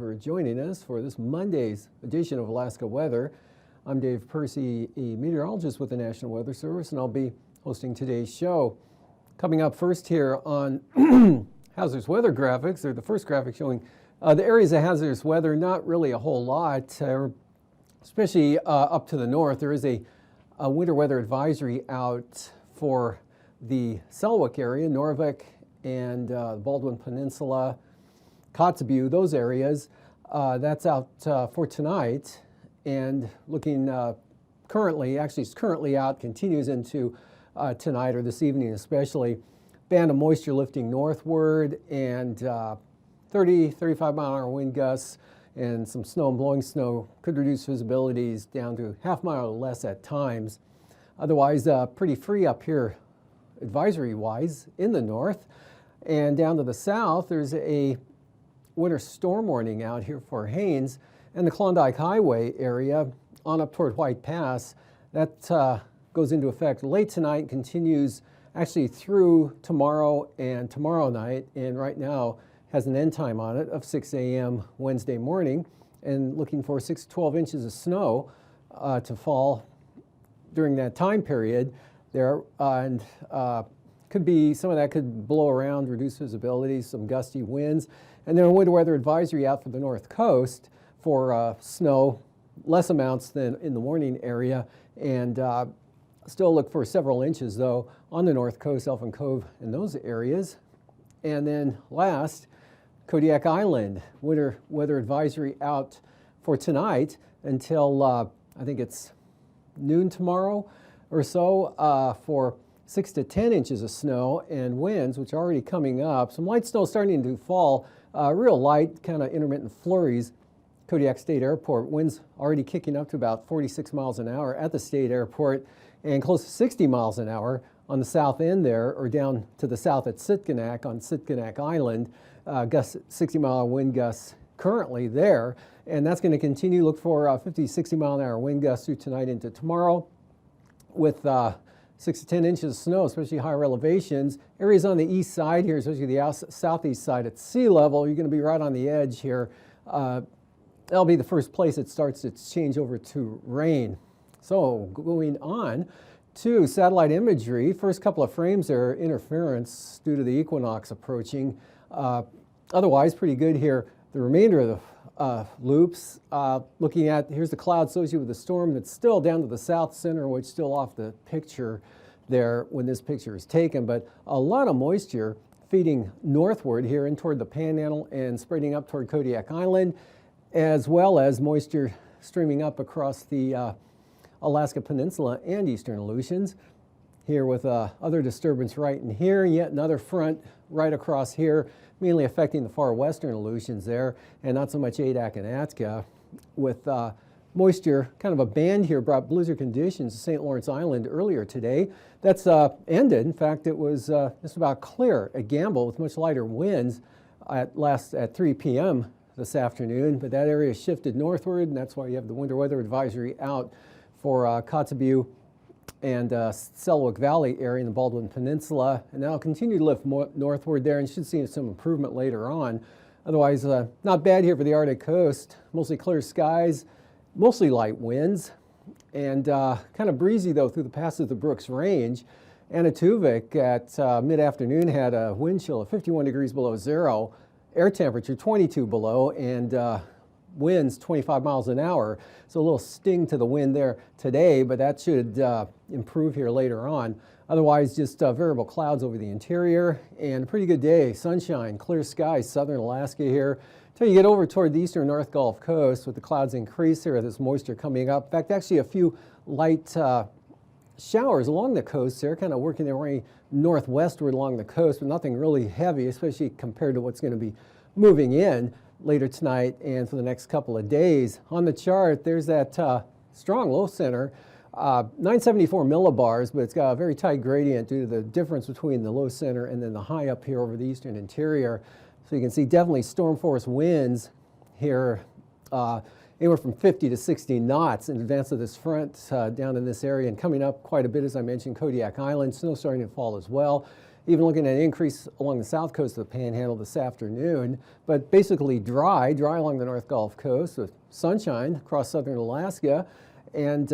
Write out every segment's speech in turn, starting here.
for joining us for this Monday's edition of Alaska Weather. I'm Dave Percy, a meteorologist with the National Weather Service, and I'll be hosting today's show. Coming up first here on hazardous weather graphics, or the first graphic showing the areas of hazardous weather, not really a whole lot, especially up to the north. There is a winter weather advisory out for the Selkirk area, Norvik, and Baldwin Peninsula, Kotzebue, those areas. That's out for tonight, and looking currently, actually it's currently out, continues into tonight or this evening especially. Band of moisture lifting northward, and 30-35 mile-an-hour wind gusts and some snow and blowing snow could reduce visibilities down to half mile or less at times. Otherwise, pretty free up here advisory-wise in the north. And down to the south, there's a winter storm warning out here for Haines and the Klondike Highway area on up toward White Pass. That goes into effect late tonight and continues actually through tomorrow and tomorrow night, and right now has an end time on it of 6 a.m. Wednesday morning, and looking for 6 to 12 inches of snow to fall during that time period there, and could be, some of that could blow around, reduce visibility, some gusty winds. And then a winter weather advisory out for the north coast for snow, less amounts than in the warning area, and still look for several inches though on the north coast, Elfin Cove and those areas. And then last, Kodiak Island, winter weather advisory out for tonight until I think it's noon tomorrow or so, for 6 to 10 inches of snow and winds, which are already coming up. Some light snow starting to fall, real light, kind of intermittent flurries. Kodiak State Airport, winds already kicking up to about 46 miles an hour at the state airport, and close to 60 miles an hour on the south end there, or down to the south at Sitkinak on Sitkinak Island. 60 mile wind gusts currently there, and that's going to continue. Look for 50, 60 mile an hour wind gusts through tonight into tomorrow, with 6 to 10 inches of snow, especially higher elevations. Areas on the east side here, especially the southeast side at sea level, you're going to be right on the edge here. That'll be the first place it starts its change over to rain. So going on to satellite imagery, first couple of frames are interference due to the equinox approaching. Otherwise, pretty good here. The remainder of the loops, looking at, here's the cloud associated with the storm that's still down to the south center, which is still off the picture there when this picture is taken, but a lot of moisture feeding northward here in toward the Panhandle and spreading up toward Kodiak Island, as well as moisture streaming up across the Alaska Peninsula and eastern Aleutians. Here with other disturbance right in here, yet another front right across here, mainly affecting the far western Aleutians there, and not so much Adak and Atka, with moisture, kind of a band here, brought blizzard conditions to St. Lawrence Island earlier today. That's ended. In fact, it was just about clear at Gamble with much lighter winds at 3 p.m. this afternoon, but that area shifted northward, and that's why you have the winter weather advisory out for Kotzebue and Selkirk Valley area in the Baldwin Peninsula, and that'll continue to lift northward there, and should see some improvement later on. Otherwise, not bad here for the Arctic coast. Mostly clear skies, mostly light winds, and kind of breezy though through the passes of the Brooks Range. Anaktuvik at mid-afternoon had a wind chill of 51 degrees below zero, air temperature 22 below, and winds 25 miles an hour. So a little sting to the wind there today, but that should improve here later on. Otherwise, just variable clouds over the interior, and a pretty good day. Sunshine, clear skies, southern Alaska here. Until you get over toward the eastern North Gulf Coast, with the clouds increase here, this moisture coming up. In fact, actually a few light showers along the coast there, kind of working their way northwestward along the coast, but nothing really heavy, especially compared to what's going to be moving in later tonight and for the next couple of days. On the chart, there's that strong low center, 974 millibars, but it's got a very tight gradient due to the difference between the low center and then the high up here over the eastern interior. So you can see definitely storm force winds here, anywhere from 50 to 60 knots in advance of this front down in this area, and coming up quite a bit, as I mentioned, Kodiak Island. Snow starting to fall as well. even looking at an increase along the south coast of the Panhandle this afternoon, but basically dry along the North Gulf Coast with sunshine across southern Alaska, and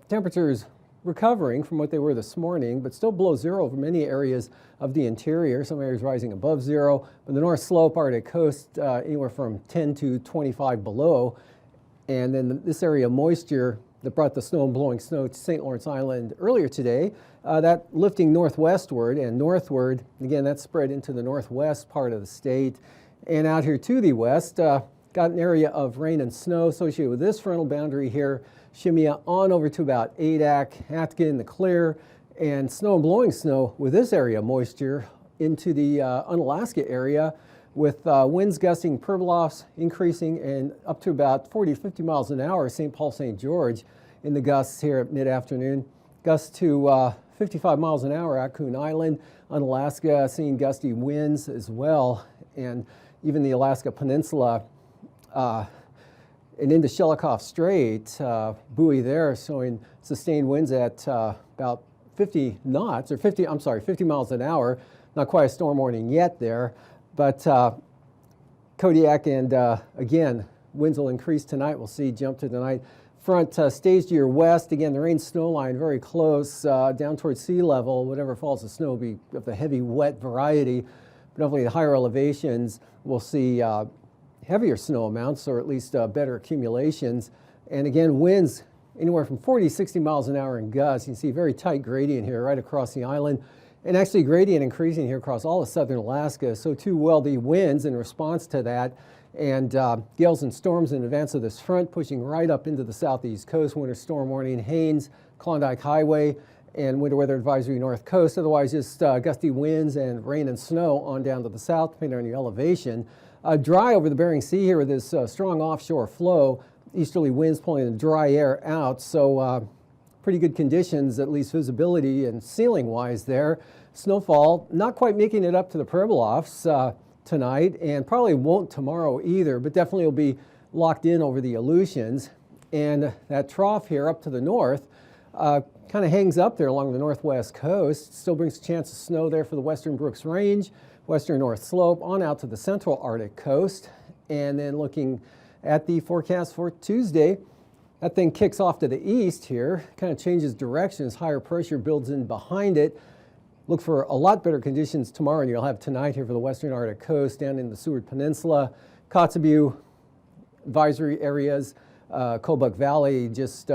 temperatures recovering from what they were this morning, but still below zero for many areas of the interior. Some areas rising above zero, but the North Slope, Arctic coast, anywhere from 10 to 25 below. And then this area of moisture that brought the snow and blowing snow to St. Lawrence Island earlier today, that lifting northwestward and northward. Again, that spread into the northwest part of the state. And out here to the west, got an area of rain and snow associated with this frontal boundary here. Shimia on over to about Adak, Atkin, the Clear, and snow and blowing snow with this area of moisture into the Unalaska area, with winds gusting per blocks increasing and up to about 40 to 50 miles an hour, St. Paul, St. George in the gusts here at mid-afternoon. Gusts to 55 miles an hour at Coon Island. Unalaska seeing gusty winds as well, and even the Alaska Peninsula and into Shelikof Strait, buoy there showing sustained winds at about 50 knots, or 50 miles an hour. Not quite a storm warning yet there, but Kodiak and again, winds will increase tonight. We'll see jump to the night. Front stays to your west. Again, the rain snow line very close down towards sea level. Whatever falls of snow will be of the heavy wet variety. But definitely the higher elevations we'll see heavier snow amounts, or at least better accumulations. And again, winds anywhere from 40 to 60 miles an hour in gusts. You can see a very tight gradient here right across the island. And actually gradient increasing here across all of southern Alaska. So too will the winds in response to that. And gales and storms in advance of this front pushing right up into the southeast coast. Winter storm warning, Haines, Klondike Highway, and winter weather advisory north coast. Otherwise just gusty winds and rain and snow on down to the south, depending on your elevation. Dry over the Bering Sea here with this strong offshore flow. Easterly winds pulling the dry air out. So pretty good conditions, at least visibility and ceiling wise there. Snowfall not quite making it up to the Pribilofs tonight, and probably won't tomorrow either, but definitely will be locked in over the Aleutians. And that trough here up to the north kind of hangs up there along the northwest coast. Still brings a chance of snow there for the western Brooks Range, western North Slope, on out to the central Arctic coast. And then looking at the forecast for Tuesday, that thing kicks off to the east here, kind of changes direction as higher pressure builds in behind it. Look for a lot better conditions tomorrow, and you'll have tonight here for the western Arctic coast, down in the Seward Peninsula, Kotzebue advisory areas, Kobuk Valley, just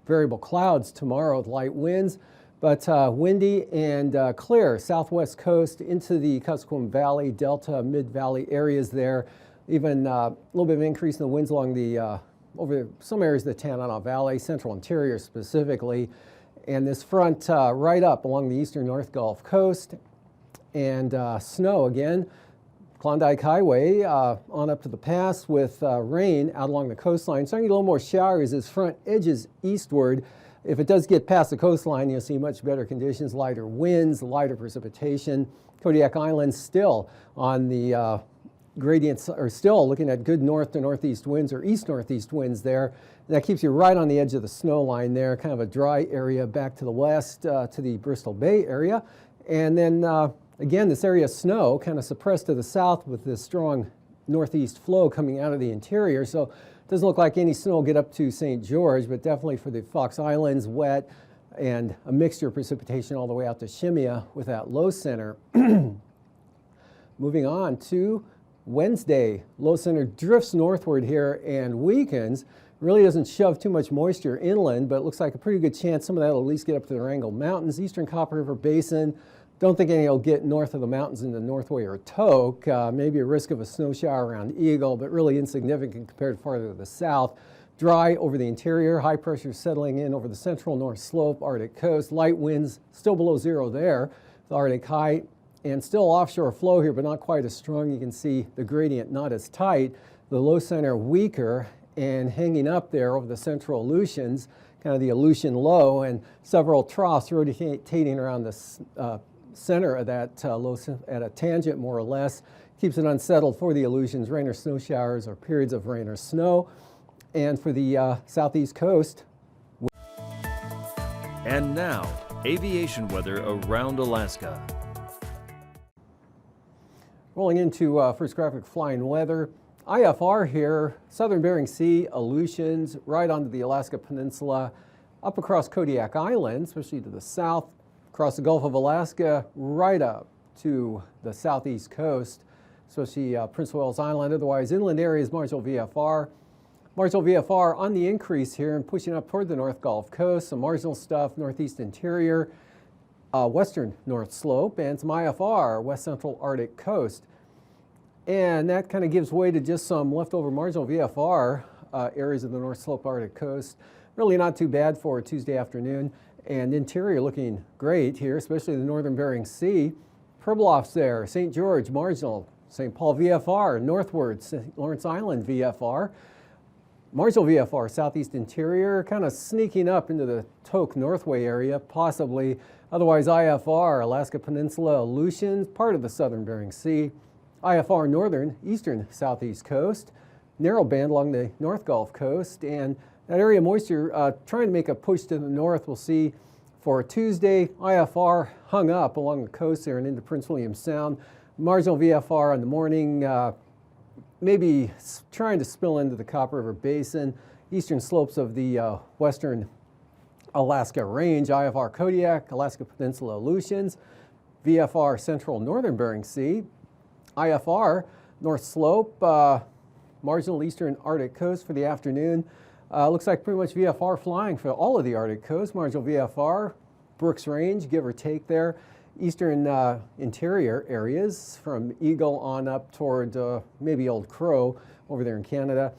variable clouds tomorrow with light winds, but windy and clear southwest coast into the Kuskokwim Valley, Delta, Mid-Valley areas there. Even a little bit of increase in the winds along the over some areas of the Tanana Valley, central interior specifically. And this front right up along the eastern North Gulf Coast, and snow again. Klondike Highway on up to the pass with rain out along the coastline. Starting to get a little more showers as front edges eastward. If it does get past the coastline, you'll see much better conditions, lighter winds, lighter precipitation. Kodiak Island still on the gradients are still looking at good north to northeast winds, or east northeast winds there. And that keeps you right on the edge of the snow line there, kind of a dry area back to the west to the Bristol Bay area. And then again, this area of snow kind of suppressed to the south with this strong northeast flow coming out of the interior. So it doesn't look like any snow will get up to St. George, but definitely for the Fox Islands, wet, and a mixture of precipitation all the way out to Shimia with that low center. Moving on to Wednesday, low center drifts northward here and weakens. Really doesn't shove too much moisture inland, but it looks like a pretty good chance some of that will at least get up to the Wrangell Mountains, eastern Copper River Basin. Don't think any will get north of the mountains into Northway or Tok. Maybe a risk of a snow shower around Eagle, but really insignificant compared to farther to the south. Dry over the interior, high pressure settling in over the central North Slope, Arctic coast. Light winds still below zero there, the Arctic high. And still offshore flow here, but not quite as strong. You can see the gradient not as tight. The low center weaker and hanging up there over the central Aleutians, kind of the Aleutian low, and several troughs rotating around the center of that low at a tangent more or less. Keeps it unsettled for the Aleutians, rain or snow showers or periods of rain or snow. And for the southeast coast. And now, aviation weather around Alaska. Rolling into first graphic flying weather. IFR here, southern Bering Sea, Aleutians, right onto the Alaska Peninsula, up across Kodiak Island, especially to the south, across the Gulf of Alaska, right up to the southeast coast, especially Prince of Wales Island, otherwise inland areas, marginal VFR. Marginal VFR on the increase here and pushing up toward the North Gulf Coast, some marginal stuff, northeast interior, western North Slope, and some IFR, west central Arctic coast. And that kind of gives way to just some leftover marginal VFR areas of the North Slope Arctic coast. Really not too bad for Tuesday afternoon. And interior looking great here, especially the northern Bering Sea. Pribilofs there, St. George marginal, St. Paul VFR, northward, St. Lawrence Island VFR. Marginal VFR, southeast interior, kind of sneaking up into the Tok Northway area, possibly. Otherwise IFR, Alaska Peninsula, Aleutians, part of the southern Bering Sea. IFR northern, eastern, southeast coast. Narrow band along the North Gulf Coast. And that area of moisture trying to make a push to the north. We'll see for Tuesday, IFR hung up along the coast there and into Prince William Sound. Marginal VFR in the morning, maybe trying to spill into the Copper River Basin, eastern slopes of the western Alaska Range, IFR Kodiak, Alaska Peninsula Aleutians, VFR central northern Bering Sea, IFR North Slope, marginal eastern Arctic coast for the afternoon. Looks like pretty much VFR flying for all of the Arctic coast, marginal VFR, Brooks Range, give or take there. Eastern interior areas from Eagle on up toward maybe Old Crow over there in Canada.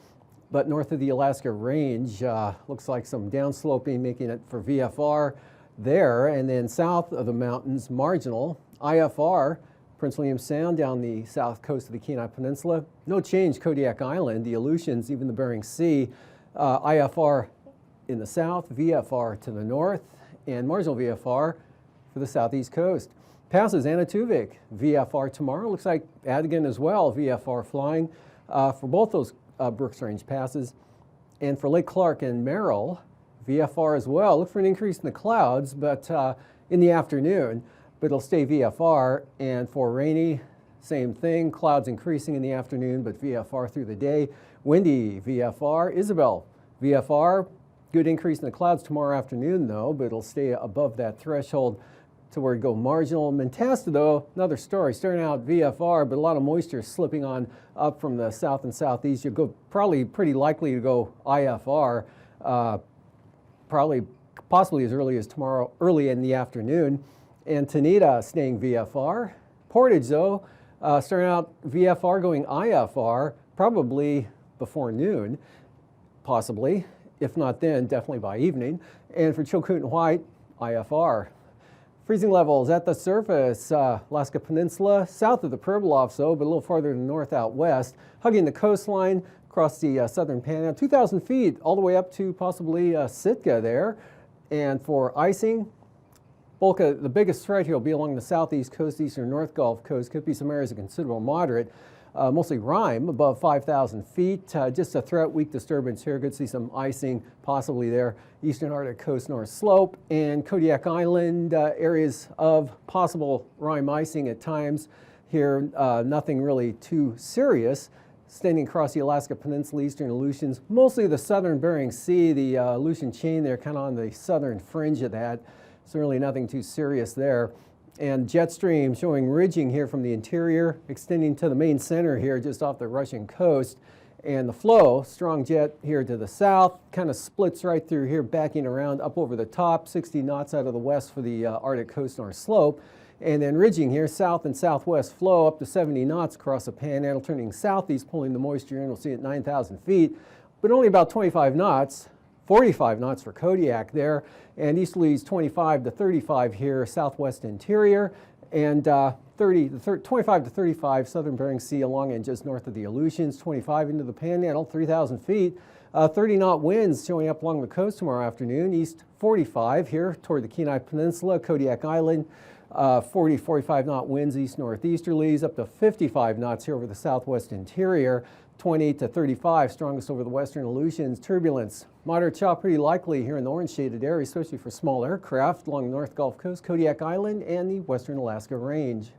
But north of the Alaska Range, looks like some downsloping making it for VFR there. And then south of the mountains, marginal, IFR, Prince William Sound down the south coast of the Kenai Peninsula. No change, Kodiak Island, the Aleutians, even the Bering Sea. IFR in the south, VFR to the north, and marginal VFR for the southeast coast. Passes Anatuvik, VFR tomorrow. Looks like Adigan as well, VFR flying for both those Brooks Range passes. And for Lake Clark and Merrill, VFR as well. Look for an increase in the clouds, but in the afternoon, but it'll stay VFR. And for Rainy, same thing, clouds increasing in the afternoon, but VFR through the day. Windy, VFR. Isabel, VFR. Good increase in the clouds tomorrow afternoon, though, but it'll stay above that threshold to where it go marginal. Mentasta, though, another story. Starting out VFR, but a lot of moisture slipping on up from the south and southeast. You'll go probably pretty likely to go IFR, possibly as early as tomorrow, early in the afternoon. And Tanita staying VFR. Portage, though, starting out VFR, going IFR, probably before noon, possibly. If not then, definitely by evening. And for Chilkoot and White, IFR. Freezing levels at the surface, Alaska Peninsula, south of the Pribilofs, though, but a little farther to the north out west, hugging the coastline across the southern Panhandle, 2,000 feet all the way up to possibly Sitka there. And for icing, the biggest threat here will be along the southeast coast, eastern North Gulf Coast. Could be some areas of considerable moderate. Mostly rime above 5,000 feet. Just a threat, weak disturbance here. Could see some icing possibly there. Eastern Arctic coast, North Slope, and Kodiak Island, areas of possible rime icing at times here. Nothing really too serious. Extending across the Alaska Peninsula, eastern Aleutians, mostly the southern Bering Sea, the Aleutian chain there, kind of on the southern fringe of that. Certainly nothing too serious there. And jet stream showing ridging here from the interior, extending to the main center here just off the Russian coast. And the flow, strong jet here to the south, kind of splits right through here, backing around up over the top, 60 knots out of the west for the Arctic coast North Slope. And then ridging here, south and southwest flow up to 70 knots across the Panhandle, turning southeast, pulling the moisture in. We'll see at 9,000 feet, but only about 25 knots. 45 knots for Kodiak there, and easterlies 25 to 35 here, southwest interior, and 25 to 35 southern Bering Sea along and just north of the Aleutians, 25 into the Panhandle, 3,000 feet. 30-knot winds showing up along the coast tomorrow afternoon, east 45 here toward the Kenai Peninsula, Kodiak Island, 45-knot winds east-northeasterlies, up to 55 knots here over the southwest interior, 28 to 35, strongest over the western Aleutians. Turbulence, moderate chop pretty likely here in the orange shaded area, especially for small aircraft along the North Gulf Coast, Kodiak Island, and the western Alaska Range.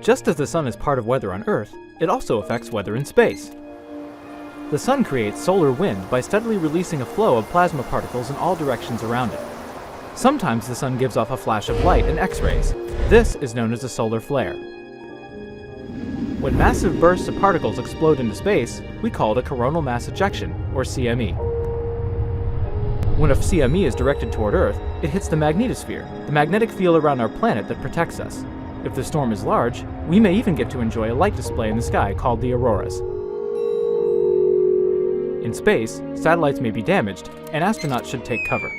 Just as the sun is part of weather on Earth, it also affects weather in space. The sun creates solar wind by steadily releasing a flow of plasma particles in all directions around it. Sometimes the sun gives off a flash of light and X-rays. This is known as a solar flare. When massive bursts of particles explode into space, we call it a coronal mass ejection, or CME. When a CME is directed toward Earth, it hits the magnetosphere, the magnetic field around our planet that protects us. If the storm is large, we may even get to enjoy a light display in the sky called the auroras. In space, satellites may be damaged, and astronauts should take cover.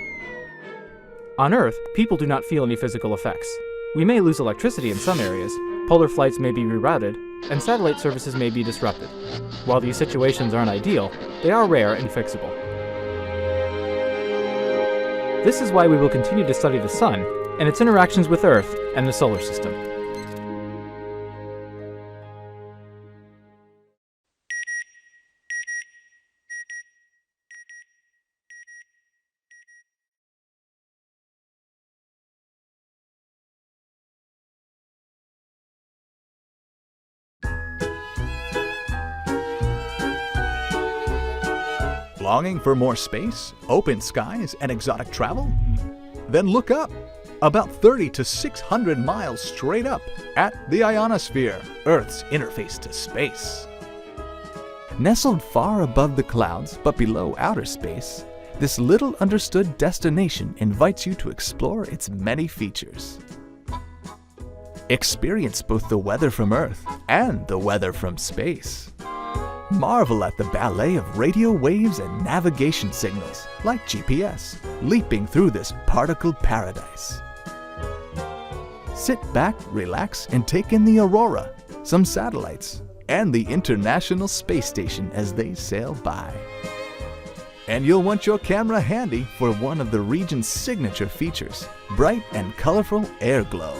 On Earth, people do not feel any physical effects. We may lose electricity in some areas, polar flights may be rerouted, and satellite services may be disrupted. While these situations aren't ideal, they are rare and fixable. This is why we will continue to study the sun and its interactions with Earth and the solar system. Longing for more space, open skies, and exotic travel? Then look up, about 30 to 600 miles straight up at the ionosphere, Earth's interface to space. Nestled far above the clouds but below outer space, this little understood destination invites you to explore its many features. Experience both the weather from Earth and the weather from space. Marvel at the ballet of radio waves and navigation signals, like GPS, leaping through this particle paradise. Sit back, relax, and take in the aurora, some satellites, and the International Space Station as they sail by. And you'll want your camera handy for one of the region's signature features, bright and colorful air glow.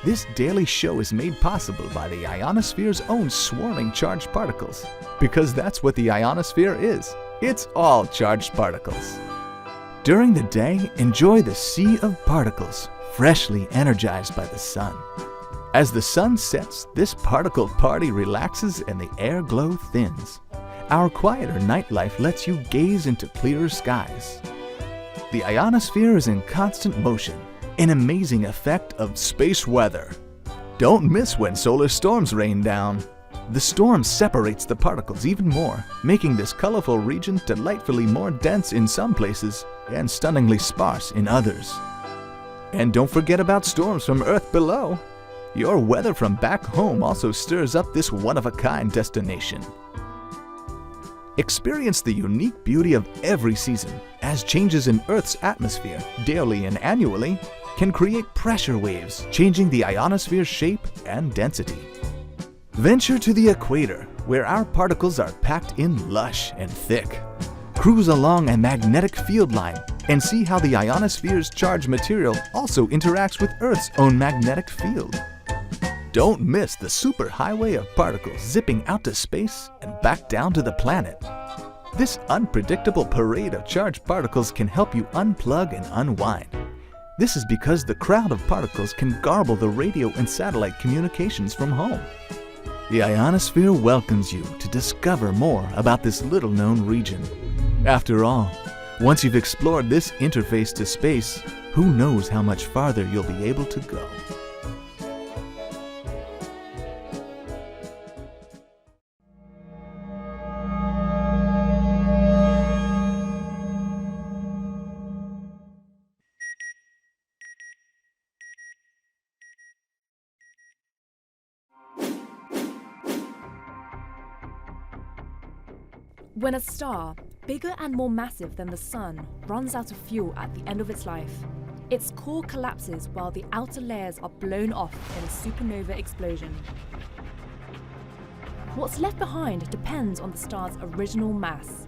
This daily show is made possible by the ionosphere's own swarming charged particles, because that's what the ionosphere is. It's all charged particles. During the day, enjoy the sea of particles, freshly energized by the sun. As the sun sets, this particle party relaxes and the air glow thins. Our quieter nightlife lets you gaze into clearer skies. The ionosphere is in constant motion, an amazing effect of space weather. Don't miss when solar storms rain down. The storm separates the particles even more, making this colorful region delightfully more dense in some places and stunningly sparse in others. And don't forget about storms from Earth below. Your weather from back home also stirs up this one-of-a-kind destination. Experience the unique beauty of every season, as changes in Earth's atmosphere, daily and annually, can create pressure waves, changing the ionosphere's shape and density. Venture to the equator, where our particles are packed in lush and thick. Cruise along a magnetic field line and see how the ionosphere's charged material also interacts with Earth's own magnetic field. Don't miss the superhighway of particles zipping out to space and back down to the planet. This unpredictable parade of charged particles can help you unplug and unwind. This is because the crowd of particles can garble the radio and satellite communications from home. The ionosphere welcomes you to discover more about this little-known region. After all, once you've explored this interface to space, who knows how much farther you'll be able to go. When a star, bigger and more massive than the Sun, runs out of fuel at the end of its life, its core collapses while the outer layers are blown off in a supernova explosion. What's left behind depends on the star's original mass.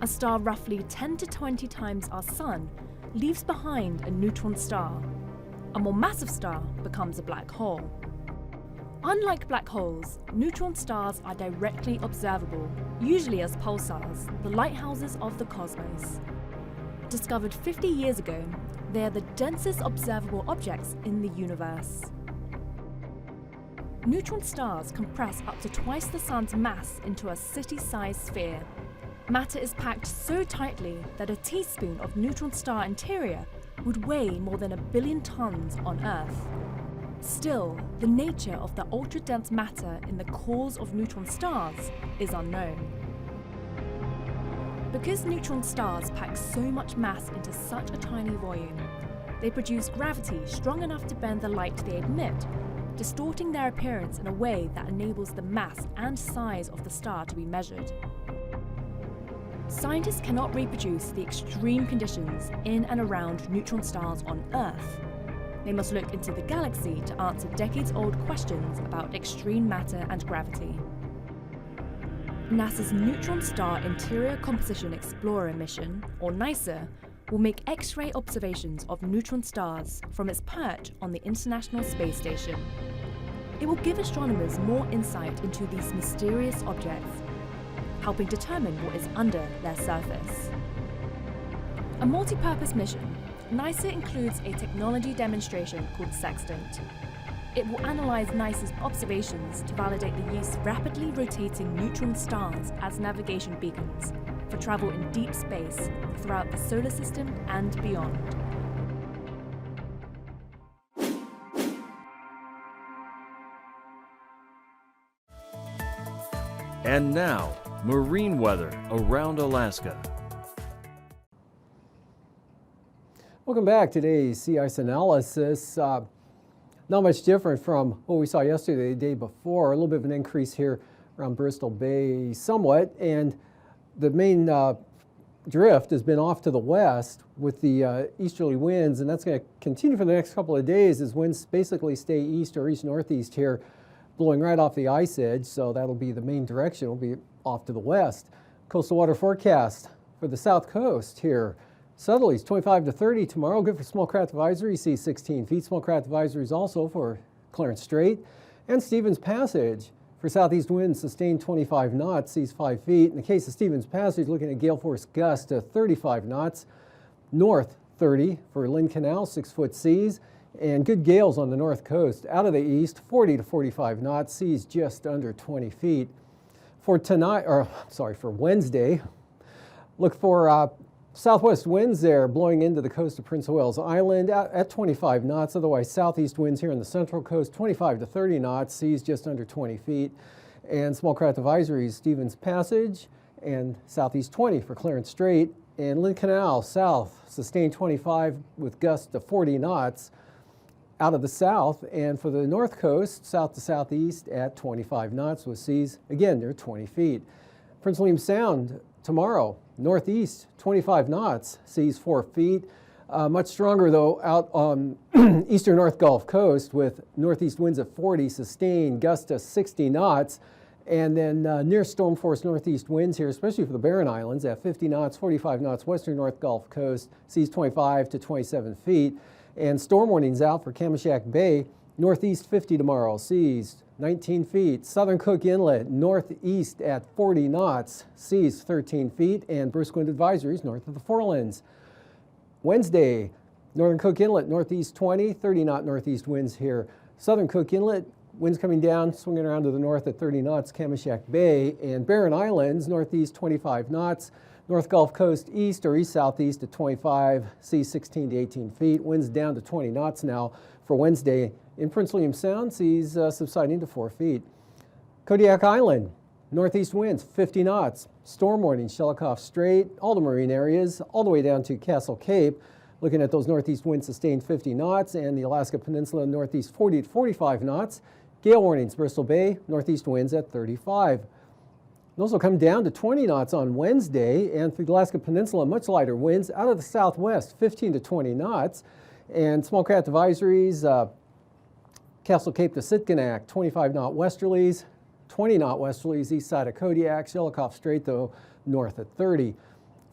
A star roughly 10 to 20 times our Sun leaves behind a neutron star. A more massive star becomes a black hole. Unlike black holes, neutron stars are directly observable, usually as pulsars, the lighthouses of the cosmos. Discovered 50 years ago, they are the densest observable objects in the universe. Neutron stars compress up to twice the sun's mass into a city-sized sphere. Matter is packed so tightly that a teaspoon of neutron star interior would weigh more than 1 billion tons on Earth. Still, the nature of the ultra-dense matter in the cores of neutron stars is unknown. Because neutron stars pack so much mass into such a tiny volume, they produce gravity strong enough to bend the light they emit, distorting their appearance in a way that enables the mass and size of the star to be measured. Scientists cannot reproduce the extreme conditions in and around neutron stars on Earth. They must look into the galaxy to answer decades-old questions about extreme matter and gravity. NASA's Neutron Star Interior Composition Explorer mission, or NISA, will make X-ray observations of neutron stars from its perch on the International Space Station. It will give astronomers more insight into these mysterious objects, helping determine what is under their surface. A multi-purpose mission, NISA includes a technology demonstration called Sextant. It will analyze NISA's observations to validate the use of rapidly rotating neutron stars as navigation beacons for travel in deep space throughout the solar system and beyond. And now, marine weather around Alaska. Welcome back. Today's sea ice analysis. Not much different from what we saw yesterday, the day before. A little bit of an increase here around Bristol Bay somewhat, and the main drift has been off to the west with the easterly winds, and that's going to continue for the next couple of days as winds basically stay east or east-northeast here, blowing right off the ice edge, so that'll be the main direction. It'll be off to the west. Coastal water forecast for the south coast here. Southerlies 25 to 30 tomorrow. Good for small craft advisory, seas 16 feet. Small craft advisories also for Clarence Strait and Stevens Passage. For southeast winds, sustained 25 knots, seas 5 feet. In the case of Stevens Passage, looking at gale force gusts to 35 knots. North 30 for Lynn Canal, 6-foot seas. And good gales on the north coast. Out of the east, 40 to 45 knots, seas just under 20 feet. For tonight, for Wednesday, look for southwest winds there blowing into the coast of Prince of Wales Island at 25 knots. Otherwise, southeast winds here on the central coast, 25 to 30 knots, seas just under 20 feet. And small craft advisories, Stevens Passage and southeast 20 for Clarence Strait. And Lynn Canal south, sustained 25 with gusts to 40 knots out of the south. And for the north coast, south to southeast at 25 knots with seas, again, near 20 feet. Prince William Sound tomorrow, northeast, 25 knots, seas 4 feet. Much stronger, though, out on eastern North Gulf Coast with northeast winds at 40, sustained, gusts to 60 knots. And then near storm force northeast winds here, especially for the Barren Islands, at 50 knots, 45 knots, western North Gulf Coast, seas 25 to 27 feet. And storm warnings out for Kamishak Bay, northeast 50 tomorrow, seas 19 feet. Southern Cook Inlet, northeast at 40 knots, seas 13 feet. And brisk wind advisories north of the Forelands. Wednesday, Northern Cook Inlet, northeast 20, 30-knot northeast winds here. Southern Cook Inlet, winds coming down, swinging around to the north at 30 knots, Kamishak Bay. And Barren Islands, northeast 25 knots. North Gulf Coast east or east-southeast at 25, seas 16 to 18 feet. Winds down to 20 knots now for Wednesday. In Prince William Sound, seas subsiding to 4 feet. Kodiak Island, northeast winds 50 knots. Storm warning, Shelikof Strait, all the marine areas, all the way down to Castle Cape. Looking at those northeast winds sustained 50 knots, and the Alaska Peninsula northeast 40 to 45 knots. Gale warnings, Bristol Bay, northeast winds at 35. Those will come down to 20 knots on Wednesday, and for the Alaska Peninsula, much lighter winds out of the southwest, 15 to 20 knots. And small craft advisories, Castle Cape to Sitkinak, 25-knot westerlies, 20-knot westerlies east side of Kodiak, Shelikof Strait, though, north at 30.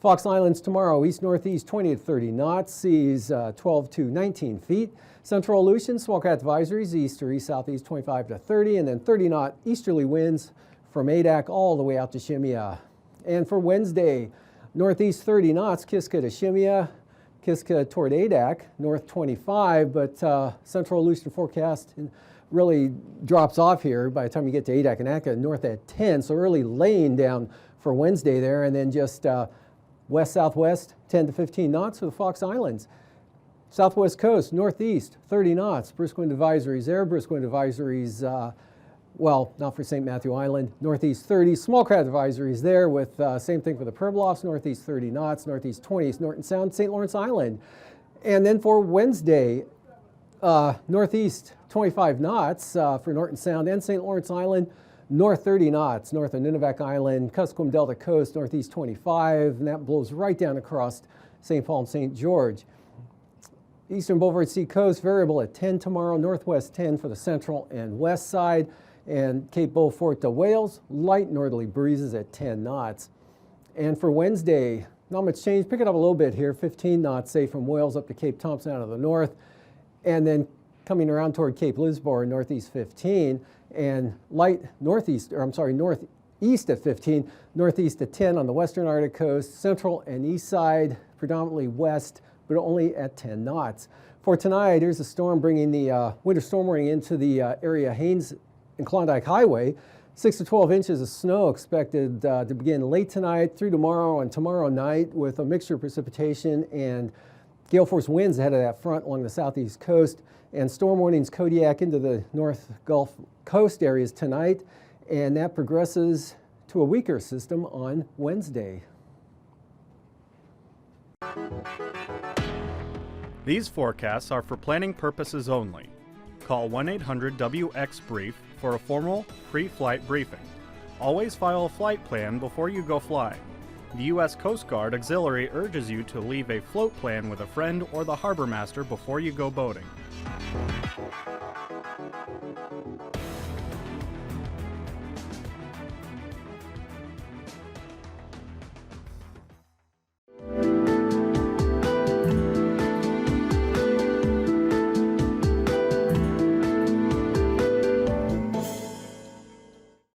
Fox Islands tomorrow, east-northeast, 20 to 30 knots, seas 12 to 19 feet. Central Aleutian, small craft advisories, east or east-southeast, 25 to 30, and then 30-knot easterly winds from Adak all the way out to Shemya. And for Wednesday, northeast 30 knots, Kiska to Shemya, Kiska toward Adak, north 25, but central Aleutian forecast really drops off here by the time you get to Adak and Akka, north at 10, so early laying down for Wednesday there, and then just west-southwest, 10 to 15 knots for the Fox Islands. Southwest coast, northeast, 30 knots. Brisk wind advisories there. Brisk wind advisories, well, not for St. Matthew Island. Northeast 30. Small craft advisories there with same thing for the Pribilofs. Northeast 30 knots. Northeast 20. Norton Sound, St. Lawrence Island. And then for Wednesday, northeast 25 knots for Norton Sound and St. Lawrence Island. North 30 knots, north of Nunivak Island. Kuskokwim Delta Coast, northeast 25. And that blows right down across St. Paul and St. George. Eastern Boulevard Sea Coast, variable at 10 tomorrow, northwest 10 for the central and west side, and Cape Beaufort to Wales, light northerly breezes at 10 knots. And for Wednesday, not much change, pick it up a little bit here, 15 knots, say from Wales up to Cape Thompson out of the north, and then coming around toward Cape Lisbon, northeast 15, and light northeast, or I'm sorry, northeast at 15, northeast at 10 on the western Arctic coast, central and east side, predominantly west, but only at 10 knots. For tonight, there's a storm bringing the winter storm warning into the area Haines and Klondike Highway. 6 to 12 inches of snow expected to begin late tonight through tomorrow and tomorrow night with a mixture of precipitation and gale force winds ahead of that front along the southeast coast. And storm warnings Kodiak into the North Gulf Coast areas tonight, and that progresses to a weaker system on Wednesday. These forecasts are for planning purposes only. Call 1-800-WX-BRIEF for a formal, pre-flight briefing. Always file a flight plan before you go flying. The U.S. Coast Guard Auxiliary urges you to leave a float plan with a friend or the harbor master before you go boating.